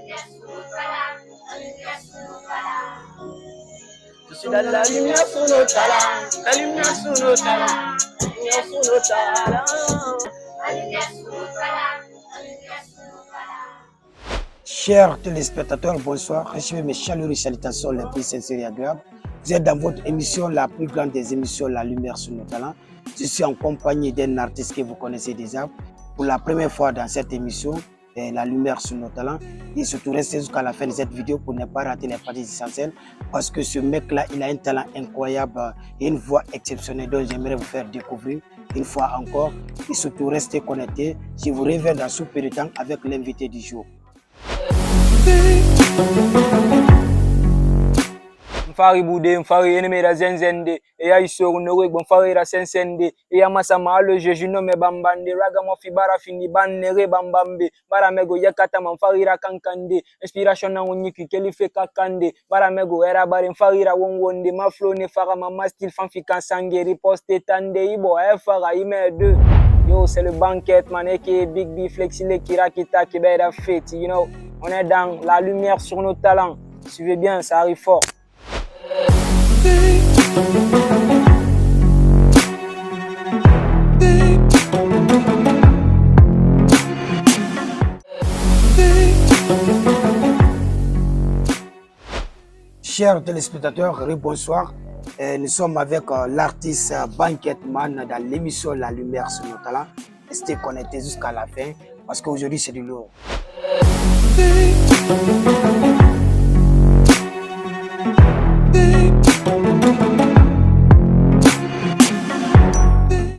Je suis dans la lumière sur nos talents, la lumière sur nos talents, la lumière sur nos talents. Chers téléspectateurs, bonsoir. Recevez mes chaleureuses salutations les plus sincères et agréables. Vous êtes dans votre émission, la plus grande des émissions, La Lumière sur nos talents. Je suis en compagnie d'un artiste que vous connaissez déjà. Pour la première fois dans cette émission, La Lumière sur nos talents. Et surtout, restez jusqu'à la fin de cette vidéo pour ne pas rater les parties essentielles. Parce que ce mec-là, il a un talent incroyable et une voix exceptionnelle dont j'aimerais vous faire découvrir une fois encore. Et surtout, restez connectés. Je vous reviens dans sous peu de temps avec l'invité du jour. Mfari bude mfari enemera zenzende eya isoro norego mfari ra sensende eya masama alo jejuno me bambande raga mo fibara fini banere bambambe bara mego yakata mfari ra kankande inspiration na unyiki kelife kakande bara mego era bare mfari ra wonwonde ma flow ne fara mama style fanfika sangue riposte tande ibo fara ime 2. Yo, c'est le Banquet man aka Big B Flexile Kirakita Kibera Fate, you know, on est dans la lumière sur nos talents. Suivez bien, ça arrive fort. Chers téléspectateurs, bonsoir. Nous sommes avec l'artiste Banquet Man dans l'émission La Lumière sur nos talents. Restez connectés jusqu'à la fin parce qu'aujourd'hui c'est du lourd.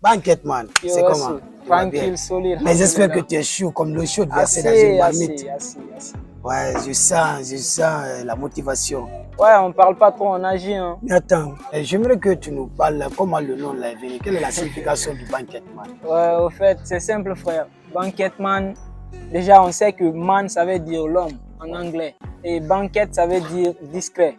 Banquet Man, c'est comment? Tranquille, solide. Mais j'espère que tu es chaud comme le chaud de verser dans une marmite. Assez. Ouais, je sens la motivation. Ouais, on parle pas trop, on agit. Hein. Mais attends, j'aimerais que tu nous parles comment le nom l'a venu. Quelle est la signification du Banquet Man? Ouais, au fait, c'est simple, frère. Banquet Man, déjà, on sait que man, ça veut dire l'homme en anglais. Et banquet, ça veut dire discret.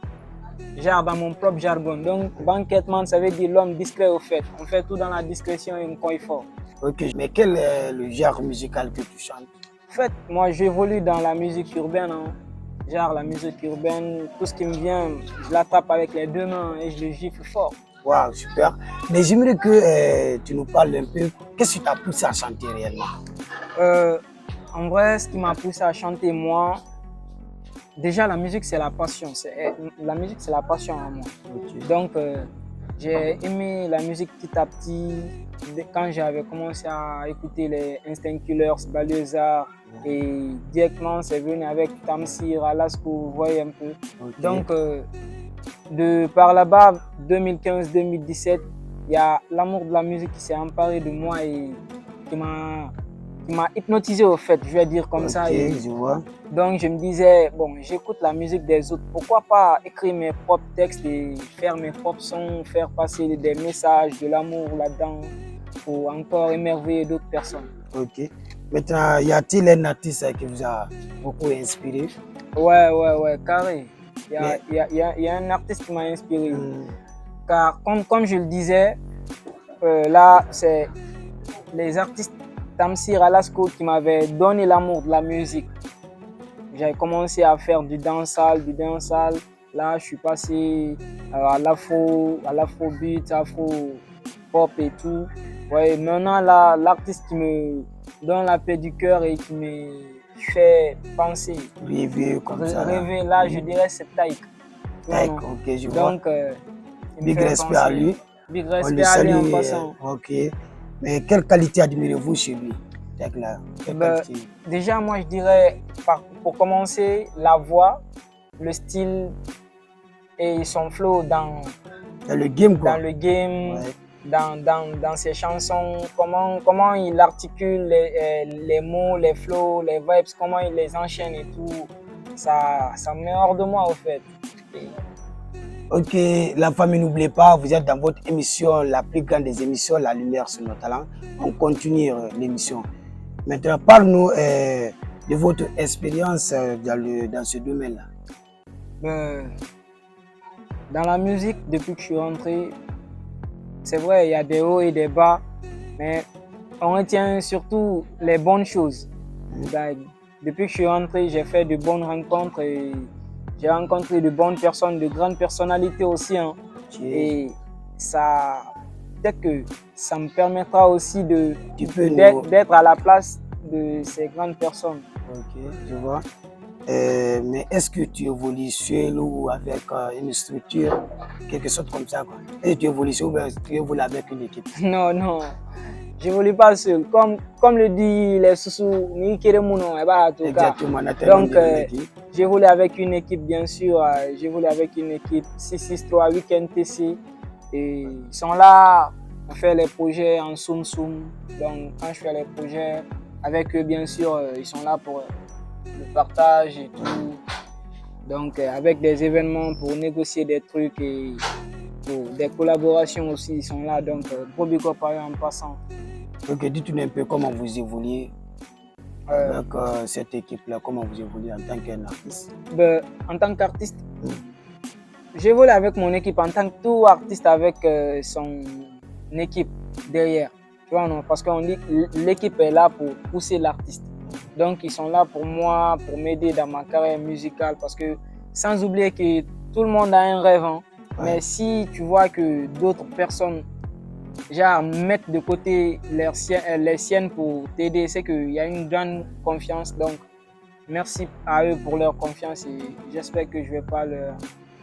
Genre dans mon propre jargon. Donc, Banquet Man, ça veut dire l'homme discret, au fait. On fait tout dans la discrétion et quand il faut. Ok, mais quel est le genre musical que tu chantes? En fait, moi, j'évolue dans la musique urbaine. Hein. Genre la musique urbaine, tout ce qui me vient, je l'attrape avec les deux mains et je le gifle fort. Waouh, super. Mais j'aimerais que tu nous parles un peu, qu'est-ce qui t'a poussé à chanter réellement? En vrai, ce qui m'a poussé à chanter, moi, déjà la musique c'est la passion. La musique c'est la passion à moi. Okay. Donc, j'ai aimé la musique petit à petit quand j'avais commencé à écouter les Instinct Killers, Balioza et directement c'est venu avec Tamsir, Alasko, vous voyez un peu. Okay. Donc de par là-bas, 2015-2017, il y a l'amour de la musique qui s'est emparé de moi et qui m'a hypnotisé au fait, je vais dire comme ça. Et je vois. donc je me disais, bon, j'écoute la musique des autres, pourquoi pas écrire mes propres textes et faire mes propres sons, faire passer des messages de l'amour là-dedans pour encore émerveiller d'autres personnes. Ok. Maintenant, y a-t-il un artiste qui vous a beaucoup inspiré? Ouais, carré. Il y a un artiste qui m'a inspiré. Car comme je le disais, là, c'est les artistes Tamsir, Alasko qui m'avaient donné l'amour de la musique. J'ai commencé à faire du dancehall. Là, je suis passé à l'afrobeat, afro-pop et tout. Ouais, maintenant, là, l'artiste qui me donne la paix du cœur et qui me fait penser, rêver comme ça. Rêver, là, je dirais c'est Taïk. Taïk, ok, je vois. Donc, big respect à lui. Big respect à lui en passant. Ok. Mais quelle qualité admirez-vous chez lui? Déjà, moi, je dirais, pour commencer, la voix, le style et son flow dans le game, quoi. Dans le game, ouais. Dans ses chansons, comment il articule les mots, les flows, les vibes, comment il les enchaîne et tout. Ça me met hors de moi, au fait. Ok, la famille, n'oubliez pas, vous êtes dans votre émission, la plus grande des émissions, La Lumière sur nos talents. On continue l'émission. Maintenant, parle-nous de votre expérience dans ce domaine-là. Dans la musique, depuis que je suis rentré, c'est vrai, il y a des hauts et des bas, mais on retient surtout les bonnes choses. depuis que je suis rentré, j'ai fait de bonnes rencontres et j'ai rencontré de bonnes personnes, de grandes personnalités aussi. Hein. Et ça, peut-être que ça me permettra aussi d'être à la place de ces grandes personnes. Ok, je vois. Mais est-ce que tu évolues seul ou avec une structure, quelque chose comme ça quoi? Est-ce que tu évolues seul ou tu évolues avec une équipe? Non, non, je n'évolue pas seul. Comme le dit les Soussous, Exactement. Donc, j'évolue avec une équipe, bien sûr. J'évolue avec une équipe 663 Weekend TC. Et ils sont là, on fait les projets en soum-soum. Donc, quand je fais les projets avec eux, bien sûr, ils sont là pour le partage et tout. Donc, avec des événements pour négocier des trucs et pour des collaborations aussi, ils sont là. Donc, gros big up en passant. Donc, dites-nous un peu comment vous évoluez avec cette équipe-là, comment vous évoluez en tant qu'artiste? En tant qu'artiste, j'évolue avec mon équipe en tant que tout artiste avec son équipe derrière. Tu vois, non? Parce qu'on dit que l'équipe est là pour pousser l'artiste. Donc, ils sont là pour moi, pour m'aider dans ma carrière musicale. Parce que, sans oublier que tout le monde a un rêve, hein. Mais si tu vois que d'autres personnes mettent de côté les siennes pour t'aider, c'est qu'il y a une grande confiance. Donc, merci à eux pour leur confiance et j'espère que je ne vais pas leur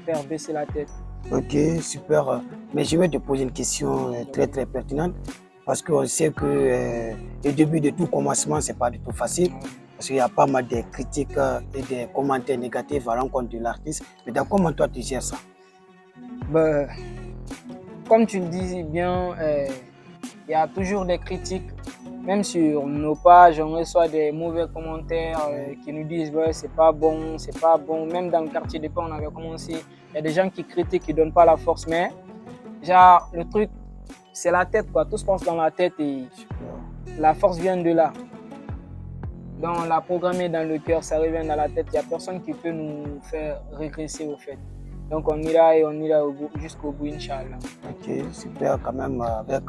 faire baisser la tête. Ok, super. Mais je vais te poser une question très pertinente parce qu'on sait que le début de tout commencement, ce n'est pas du tout facile parce qu'il y a pas mal de critiques et des commentaires négatifs à l'encontre de l'artiste. Mais comment toi tu gères ça? Comme tu le disais bien, il y a toujours des critiques. Même sur nos pages, on reçoit des mauvais commentaires qui nous disent c'est pas bon, c'est pas bon. Même dans le quartier de paix, on avait commencé. Il y a des gens qui critiquent, qui ne donnent pas la force. Mais le truc, c'est la tête, quoi. Tout se passe dans la tête et la force vient de là. Donc, la programmer dans le cœur, ça revient dans la tête. Il n'y a personne qui peut nous faire régresser au fait. Donc, on ira et on ira jusqu'au bout, Inch'Allah. Ok, super, quand même, avec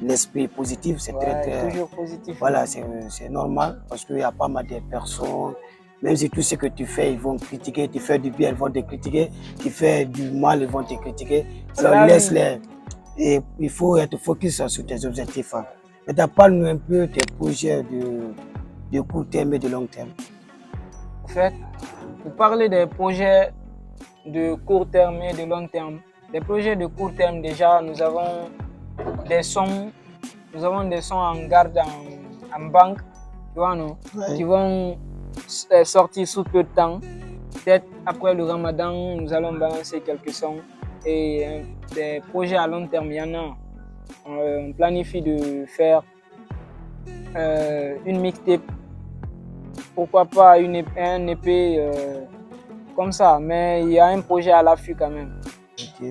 l'esprit positif, c'est très. Toujours positif. Voilà, c'est normal parce qu'il y a pas mal de personnes, même si tout ce que tu fais, ils vont critiquer, tu fais du bien, ils vont te critiquer, tu fais du mal, ils vont te critiquer. Alors, laisse-les. Et il faut être focus sur tes objectifs. Hein. Mais parle-nous un peu tes projets de court terme et de long terme. En fait, pour parler des projets de court terme et de long terme. Les projets de court terme, déjà, nous avons des sons en garde en banque, tu vois, non? Qui vont sortir sous peu de temps. Peut-être après le Ramadan, nous allons balancer quelques sons. Et des projets à long terme, il y en a. On planifie de faire une mixtape. Pourquoi pas un EP comme ça, mais il y a un projet à l'affût quand même. Ok.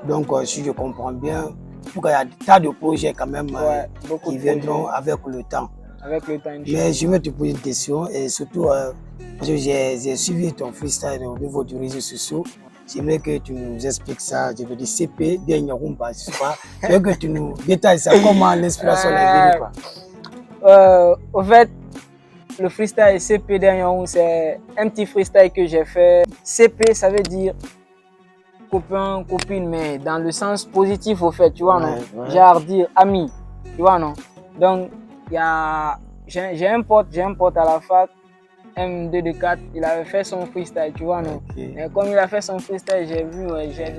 Donc, si je comprends bien, il y a des tas de projets quand même qui viendront avec le temps. Avec le temps. Mais je vais te poser une question et surtout, parce que j'ai suivi ton freestyle au niveau du réseau social. J'aimerais que tu nous expliques ça. Je veux dire CP, dernier rumba, je sais pas. Je veux que tu nous détailles ça, comment l'inspiration est venue. Au fait, le freestyle CP dernier, c'est un petit freestyle que j'ai fait. CP, ça veut dire copain, copine, mais dans le sens positif, au fait, tu vois, non? Genre dire ami, tu vois, non? Donc, j'ai un pote à la fac, M224, il avait fait son freestyle, tu vois, non? Et comme il a fait son freestyle, j'ai vu,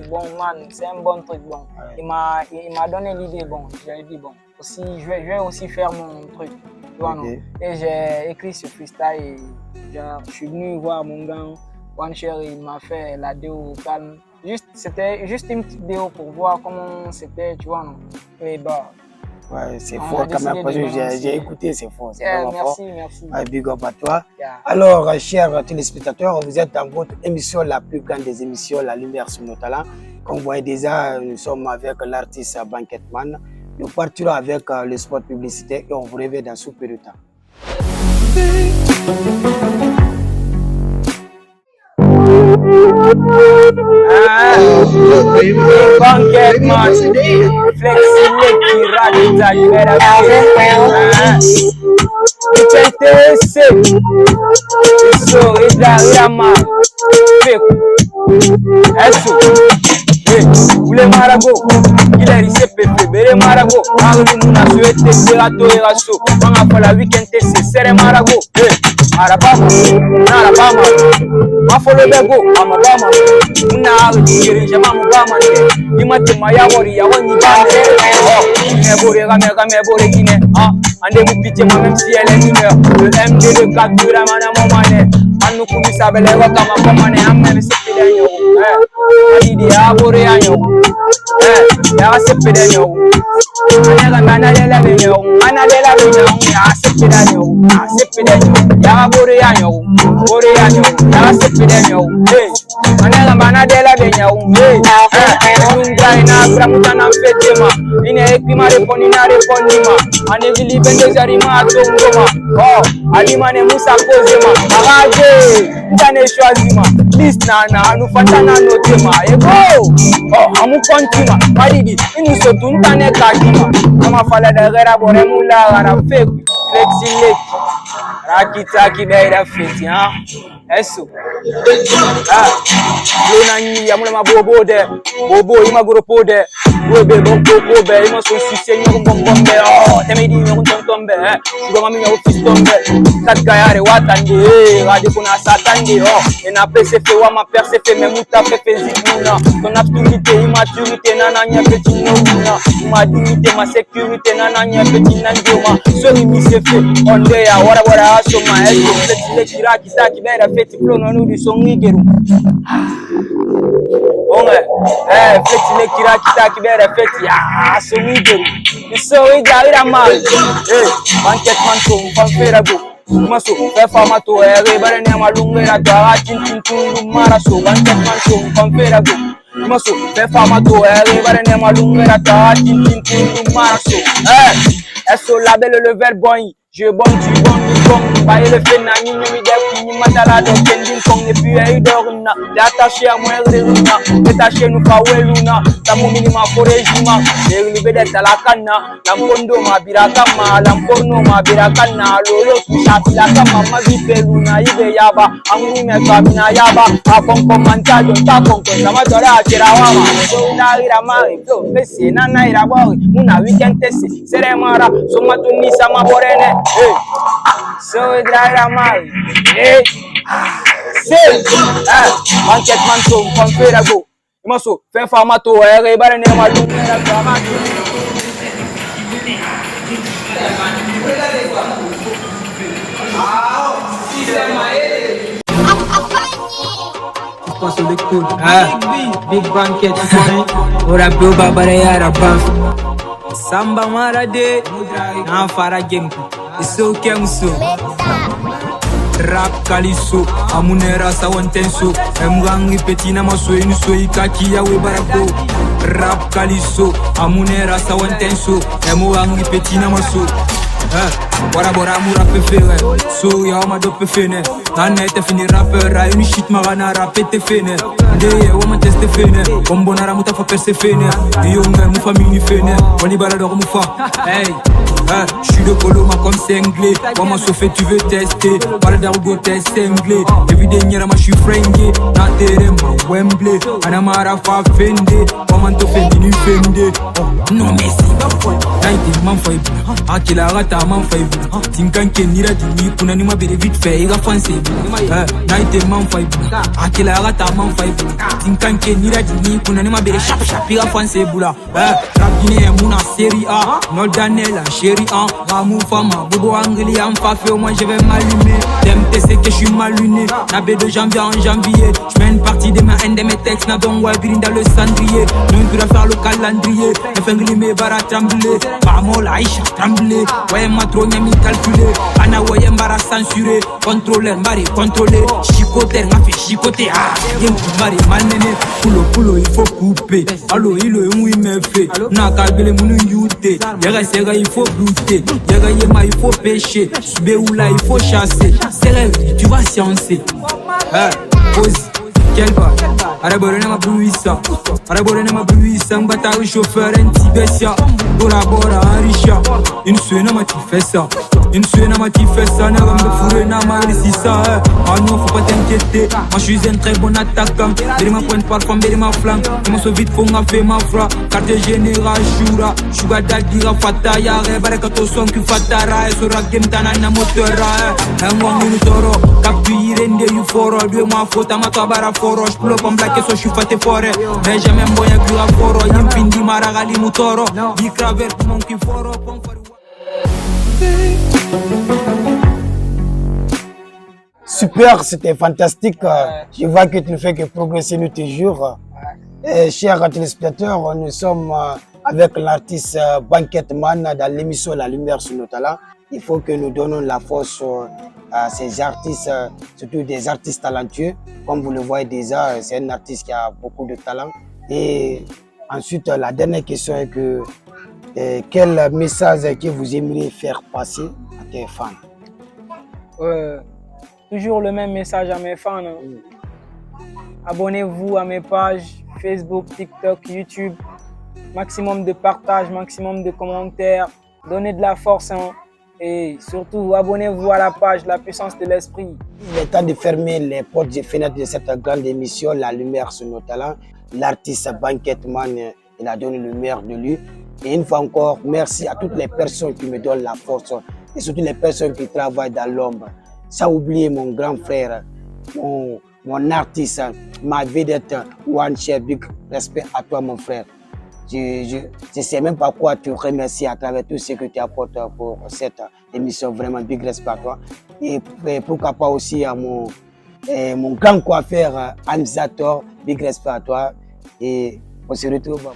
bon, man, c'est un bon truc, bon. Il m'a donné l'idée, bon, j'ai dit, bon, aussi, je vais aussi faire mon truc. Tu vois, non? Et j'ai écrit ce freestyle et je suis venu voir mon gars OneShare, il m'a fait la déo au calme. C'était juste une petite déo pour voir comment c'était, tu vois, non? Et bah, ouais, c'est fort quand même, parce que j'ai écouté, c'est fort. Merci. Big up à toi. Alors, chers téléspectateurs, vous êtes dans votre émission, la plus grande des émissions, La Lumière sur nos talents. Comme vous voyez déjà, nous sommes avec l'artiste Banketman. Nous partirons avec le spot publicitaire et on vous revient dans sous peu de temps. Banketman, Flexi, fica interessado. Isso, Idra mal. Fico. Isso. Ule marago, Kileri CPP, Bere marago, Maru Muna Suete, Serato et Rasso, Manga pour la week-end, c'est Serre marago, Arabama, Narabama, Mafolo Bego, Amabama, Muna, Dirija Mamma, Imate Mayawari, Yawani Bane, Nebore, Ramebore Guinée, and they will pitch ma même si elle est mineure, le MD, le capture à Manamomane, Anou Koumisa Beleva, Kamamane, Amem, c'est Pédagno, Adidi, Abore. Ya sepedanyo ana mana lela benyo ana lela benyo ya sepedanyo ya bore yanyo ya sepedanyo ana mana lela benyo unga ina bramuta na fetema ine ekima reponi na repondima ane vili bende zarima atongoma alimane musa kozema agaje ntane shwazima list na anufatana notema ego amu kontima madidi inu so tuntane kajima kama fala da gara bore mula gara fake flexilek rakita kidaira fiti ha eso lona ni ya mula mabobo de bobo imagoro pode webe bonko be imo so sise nyo bonbombe temedi nyo tontombe sugo mami nyo fistombe katgayare watande ade kuna satande ena pcf wa ma percef memuta pezikuna ton absoluté immaturité nananya petit nona ma dignité ma sécurité nananya petit nandioma so mi se fait onde ya wara asoma le kira kitaki bera feti flow no du songigeru feti le kira kitaki bera feti songigeru so ida mal banket man so fanferago maso formato bare ne malungera ta tintin mara so banket man so fanferago maso formato bare ne malungera ta tintin mara so eso label le verbe boy. Je bon tu bon, baille le fait na ni de matala do kending kong et puis ay dorna l'attaché à moi runa détaché nous fa weluna tamu minima forejima et le vedette à la canna lampondo ma birakama lamporno ma birakana lolo kushafi la kama mazipeluna ibe yaba angume kamina yaba akon komanta don ta kon sama dora kirawama so na ira mari flow fesi na ira boy muna weekend tesi sere mara so matuni sama borene so Idra mal banket man so conferago imoso fe formato bare ne malu big banket ora boba bare yara baf samba marade na fara genku so kemso rap kaliso amunera sawantenso emgangi petina maso inu so ikaki ya we barako rap kaliso amunera sawantenso emgangi petina maso Bora bora mu rap fere so ya ma do fene nane te fini rapper a une shit marana rap te fene de wo ma teste fene bombona ra muta fa perse fene yo nga mu famille fene wali bala do mu fa hey je suis de Coloma comme cinglé comment se fait tu veux tester parle d'argot test cinglé évidemment ma je suis fringué na terrain Wembley anamara fa fende comment te fait ni fende non Messi 90 man fa akila rata man fa tinkanke nira dini kuna ni mabere vite fait ira fanse 90 man fa akila rata man fa tinkanke nira dini kuna ni mabere chap ira fanse bula rap guinéen muna série A no Daniel chérie en Ramou fama bobo angli en fa fait au moins je vais m'allumer t'aimes c'est que je suis mal luné na b de janvier en janvier je mets une partie de ma haine de mes textes na don wabrin dans le cendrier nous tu dois faire le calendrier fengli me bara trembler maman Aïcha trembler ouais ma trop mi calculer ana ouais mbara censuré contrôleur mari contrôler chicoter m'a fait chicoter game mari malmené pulo il faut couper allo il me fait na calculer mon youté yega il faut blouter yega yema il faut pêcher subeoula il faut chasser c'est rêve tu vas sciencer pose quel bas araborene ma bruissa mbata chauffeur en tibessia bora bora enrichia une suena ma ti fait ça Une suée n'a ma fait ça, n'a pas me fourrer, n'a ma réussi ça. Ah non, faut pas t'inquiéter. Moi je suis un très bon attaquant. Beri ma pointe parfois, beri ma flanc. Comment so vite faut faire ma fra. Quartier général, Shura. Sugar daddy, Rafata, Yare. Barakato son qui fatara. Et so game tana na motera. Un bon minutoro. Capi rende you foro. Deux mois faute à ma tabara foro. J'pull up en black et so j'suis faté forêt. Mais jamais m'boya plus à foro. Yimpindi maragali mutoro. Di craver mon qui foro. Super, c'était fantastique. Je vois que tu ne fais que progresser nous toujours. Chers téléspectateurs, nous sommes avec l'artiste Banquetman dans l'émission La Lumière sur nos talents. Il faut que nous donnons la force à ces artistes, surtout des artistes talentueux. Comme vous le voyez déjà, c'est un artiste qui a beaucoup de talent. Et ensuite, la dernière question est que quel message que vous aimeriez faire passer à tes fans? Toujours le même message à mes fans. Abonnez-vous à mes pages Facebook, TikTok, YouTube. Maximum de partage, maximum de commentaires. Donnez de la force. Et surtout, abonnez-vous à la page La Puissance de l'Esprit. Il est temps de fermer les portes et fenêtres de cette grande émission, La Lumière sur nos talents. L'artiste Banquetman, il a donné le meilleur de lui. Et une fois encore, merci à toutes les personnes qui me donnent la force et surtout les personnes qui travaillent dans l'ombre. Sans oublier mon grand frère, mon artiste, ma vedette, One Chef, big respect à toi mon frère. Je ne sais même pas quoi te remercier à travers tout ce que tu apportes pour cette émission. Vraiment, big respect à toi. Et pourquoi pas aussi à mon grand coiffeur, Anzator, big respect à toi. Et on se retrouve.